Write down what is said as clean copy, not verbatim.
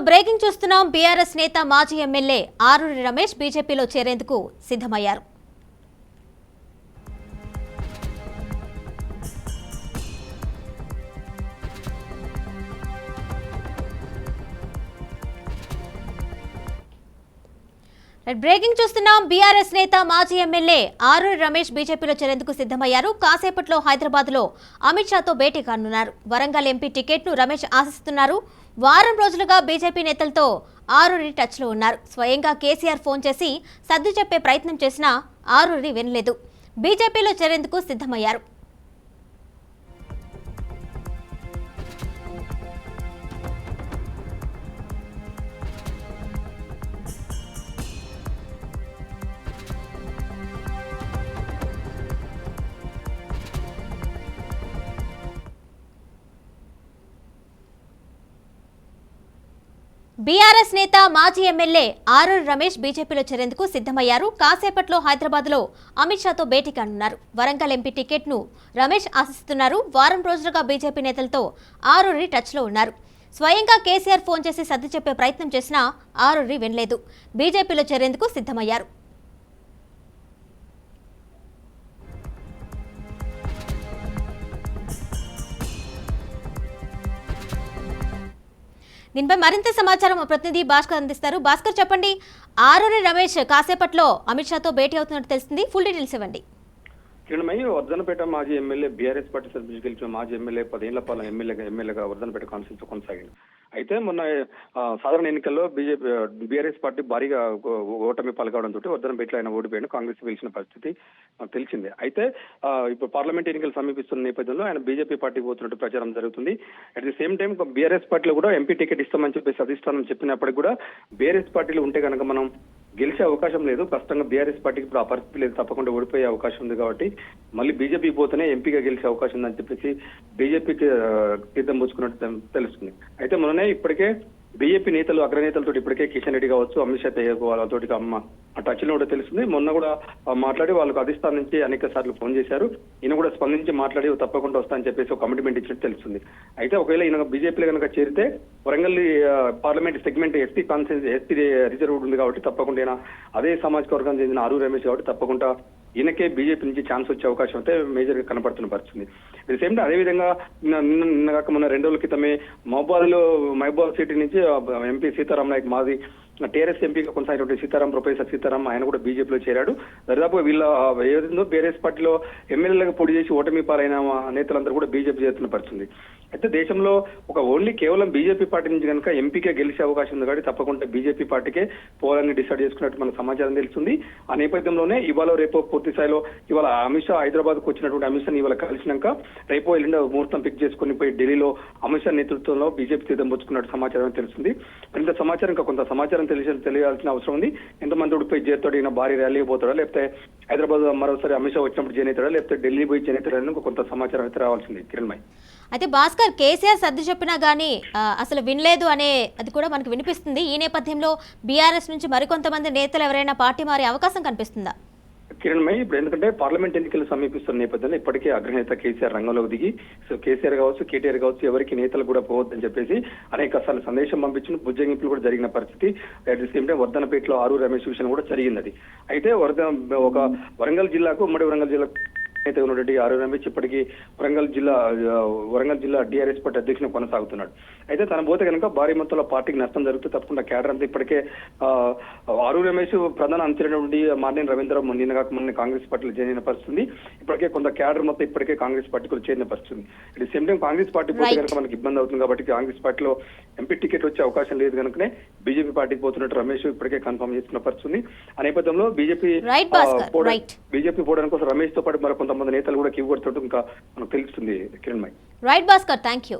Breaking చూస్తున్నాం. BRS నేత మాజీ ఎమ్మెల్యే ఆరూరి రమేష్ బీజేపీలో చేరేందుకు సిద్ధమయ్యారు. బ్రేకింగ్ చూస్తున్నాం. బీఆర్ఎస్ నేత మాజీ ఎమ్మెల్యే ఆరూరి రమేష్ బీజేపీలో చేరేందుకు సిద్ధమయ్యారు. కాసేపట్లో హైదరాబాద్ లో అమిత్ షాతో భేటీ కానున్నారు. వరంగల్ ఎంపీ టికెట్ ను రమేష్ ఆశిస్తున్నారు. వారం రోజులుగా బీజేపీ నేతలతో ఆరూరి టచ్ లో ఉన్నారు. స్వయంగా కేసీఆర్ ఫోన్ చేసి సర్ది చెప్పే ప్రయత్నం చేసినా ఆరూరి వినలేదు. బీజేపీలో చేరేందుకు సిద్ధమయ్యారు. బీఆర్ఎస్ నేత మాజీ ఎమ్మెల్యే ఆరూరి రమేష్ బీజేపీలో చేరేందుకు సిద్ధమయ్యారు. కాసేపట్లో హైదరాబాద్ లో అమిత్ షాతో భేటీ కానున్నారు. వరంగల్ ఎంపీ టికెట్ ను రమేష్ ఆశిస్తున్నారు. వారం రోజులుగా బీజేపీ నేతలతో ఆరూరి టచ్ లో ఉన్నారు. స్వయంగా కేసీఆర్ ఫోన్ చేసి సర్ది చెప్పే ప్రయత్నం చేసినా ఆరూరి వినలేదు. బీజేపీలో చేరేందుకు సిద్ధమయ్యారు. దీనిపై మరింత సమాచారం ప్రతినిధి భాస్కర్ అందిస్తారు. భాస్కర్, చెప్పండి. ఆరూరి రమేష్ కాసేపట్లో అమిత్ షాతో భేటీ అవుతున్నట్టు తెలుస్తుంది. ఫుల్ డీటెయిల్స్ ఇవ్వండి. కిరణమయ్య వర్ధనపేట మాజీ ఎమ్మెల్యే బీఆర్ఎస్ పార్టీ సభ్యులు గెలిచిన మాజీ ఎమ్మెల్యే 10 ఏళ్ల పాలన ఎమ్మెల్యేగా వర్ధనపేట కాన్స్టిట్యూన్సీ కొనసాగింది. అయితే మొన్న సాధారణ ఎన్నికల్లో బీఆర్ఎస్ పార్టీ భారీగా ఓటమి పాల్గొనడంతో వర్ధనపేటలో ఆయన ఓడిపోయాడు. కాంగ్రెస్ గెలిచిన పరిస్థితి తెలిసిందే. అయితే ఇప్పుడు పార్లమెంట్ ఎన్నికలు సమీపిస్తున్న నేపథ్యంలో ఆయన బీజేపీ పార్టీకి పోతున్నట్టు ప్రచారం జరుగుతుంది. At the same time BRS పార్టీలో కూడా ఎంపీ టికెట్ ఇస్తామని చెప్పేసి అధిష్టానం చెప్పినప్పటికీ కూడా బీఆర్ఎస్ పార్టీలో ఉంటే కనుక మనం గెలిచే అవకాశం లేదు. ప్రస్తుతంగా బీఆర్ఎస్ పార్టీకి ఇప్పుడు ఆ పరిస్థితి లేదు, తప్పకుండా ఓడిపోయే అవకాశం ఉంది. కాబట్టి మళ్ళీ బీజేపీ పోతేనే ఎంపీగా గెలిచే అవకాశం ఉందని చెప్పేసి బీజేపీకి తీర్థం పుచ్చుకున్నట్టు తెలుస్తుంది. అయితే మొన్ననే ఇప్పటికే బీజేపీ నేతలు అగ్రనేతలతో ఇప్పటికే కిషన్ రెడ్డి కావచ్చు, అమిత్ షా వాళ్ళతో టచ్ లో కూడా తెలుస్తుంది. మొన్న కూడా మాట్లాడి వాళ్ళకు అధిష్టానం నుంచి అనేక సార్లు ఫోన్ చేశారు. ఈయన కూడా స్పందించి మాట్లాడి తప్పకుండా వస్తా అని చెప్పేసి ఒక కమిట్మెంట్ ఇచ్చినట్టు తెలుస్తుంది. అయితే ఒకవేళ ఈయన బీజేపీలో కనుక చేరితే Warangal parliament segment ST reserved ఉంది కాబట్టి తప్పకుండా ఈయన అదే సామాజిక వర్గం చెందిన ఆరూరి రమేష్ కాబట్టి తప్పకుండా ఈయనకే బీజేపీ నుంచి ఛాన్స్ వచ్చే అవకాశం అయితే మేజర్ గా కనపడుతున్న పరిస్థితి. ఇది సేమ్ అదేవిధంగా నిన్న కాక మొన్న 2 రోజుల క్రితమే మహబూబాద్ సిటీ నుంచి ఎంపీ సీతారాం నాయక్ మాజీ టీఆర్ఎస్ ఎంపీగా కొనసాగినటువంటి ప్రొఫెసర్ సీతారాం ఆయన కూడా బీజేపీలో చేరాడు. దాదాపు వీళ్ళ ఏదో బీఆర్ఎస్ పార్టీలో ఎమ్మెల్యేలుగా పోటీ చేసి ఓటమి పాలైన నేతలందరూ కూడా బీజేపీ చేస్తున్న పరిస్థితి. అయితే దేశంలో ఓన్లీ కేవలం బీజేపీ పార్టీ నుంచి కనుక ఎంపీకే గెలిచే అవకాశం ఉంది కాబట్టి తప్పకుండా బీజేపీ పార్టీకే పోవాలని డిసైడ్ చేసుకున్నట్టు మనకు సమాచారం తెలుస్తుంది. ఆ నేపథ్యంలోనే ఇవాళ రేపు పూర్తి స్థాయిలో ఇవాళ అమిత్ షా హైదరాబాద్ కు వచ్చినటువంటి అమిత్ షాని ఇవాళ కలిసినాక రేపు ఎల్లుండి ముహూర్తం ఫిక్స్ చేసుకుని పోయి ఢిల్లీలో అమిత్ షా నేతృత్వంలో బీజేపీ తీర్థం పుచ్చుకున్నట్టు సమాచారం తెలుస్తుంది. ఇంత సమాచారం ఇంకా కొంత సమాచారం తెలియాల్సిన అవసరం ఉంది. ఎంతమంది ఉడిపోయి చేరుతాడు, ఈయన భారీ ర్యాలీకి పోతాడా, లేకపోతే హైదరాబాద్ మరోసారి అమిత్ షా వచ్చినప్పుడు జాయిన్ అవుతాడా, లేకపోతే ఢిల్లీ పోయి జాయిన్ అవుతాడా కొంత సమాచారం అయితే రావాల్సింది. కిరణ్మయ్, అయితే భాస్కర్, కేసీఆర్ సర్ది చెప్పినా గానీ అసలు వినలేదు అనే అది కూడా మనకు వినిపిస్తుంది. ఈ నేపథ్యంలో బీఆర్ఎస్ నుంచి మరికొంతమంది నేతలు ఎవరైనా పార్టీ మారే అవకాశం కనిపిస్తుందా? కిరణ్మయ్, ఇప్పుడు ఎందుకంటే పార్లమెంట్ ఎన్నికలు సమీపిస్తున్న నేపథ్యంలో ఇప్పటికే అగ్రనేత కేసీఆర్ రంగంలోకి దిగి కేసీఆర్ కావచ్చు, కేటీఆర్ కావచ్చు, ఎవరికి నేతలు కూడా పోవద్దని చెప్పేసి అనేక సార్లు సందేశం పంపించిన బుజ్జగింపులు కూడా జరిగిన పరిస్థితి. అట్ ది సేమ్ టైం వర్ధనపేటలో ఆరూరి రమేష్ విషయం కూడా జరిగింది. అయితే ఒక వరంగల్ జిల్లాకు ఉమ్మడి వరంగల్ జిల్లాకు అయితే ఉన్నటువంటి ఆరూరి రమేష్ ఇప్పటికీ వరంగల్ జిల్లా టీఆర్ఎస్ పార్టీ అధ్యక్షుడు కొనసాగుతున్నాడు. అయితే తన పోతే కనుక భారీ మొత్తంలో పార్టీకి నష్టం జరుగుతుంది. తప్పకుండా క్యాడర్ అంతా ఇప్పటికే ఆరూరి రమేష్ ప్రధాన అంచనటువంటి మార్నేని రవీంద్ర మొన్న కాంగ్రెస్ పార్టీలో చేరిన పరిస్థితి. ఇప్పటికే కొంత క్యాడర్ మొత్తం ఇప్పటికే కాంగ్రెస్ పార్టీకి చేరిన పరిస్థితి. At same time Congress party పోతే కనుక మనకి ఇబ్బంది అవుతుంది కాబట్టి కాంగ్రెస్ పార్టీలో ఎంపీ టికెట్ వచ్చే అవకాశం లేదు కనుకనే బీజేపీ పార్టీకి పోతున్నట్టు రమేష్ ఇప్పటికే కన్ఫర్మ్ చేస్తున్న పరిస్థితి. ఆ నేపథ్యంలో బీజేపీ పోవడానికి కోసం రమేష్ తో పాటు మరి కొంతమంది నేతలు కూడా క్యూ కొడుతుంటే ఇంకా మనకు తెలుస్తుంది. Kiranmay, right Bhaskar, thank you.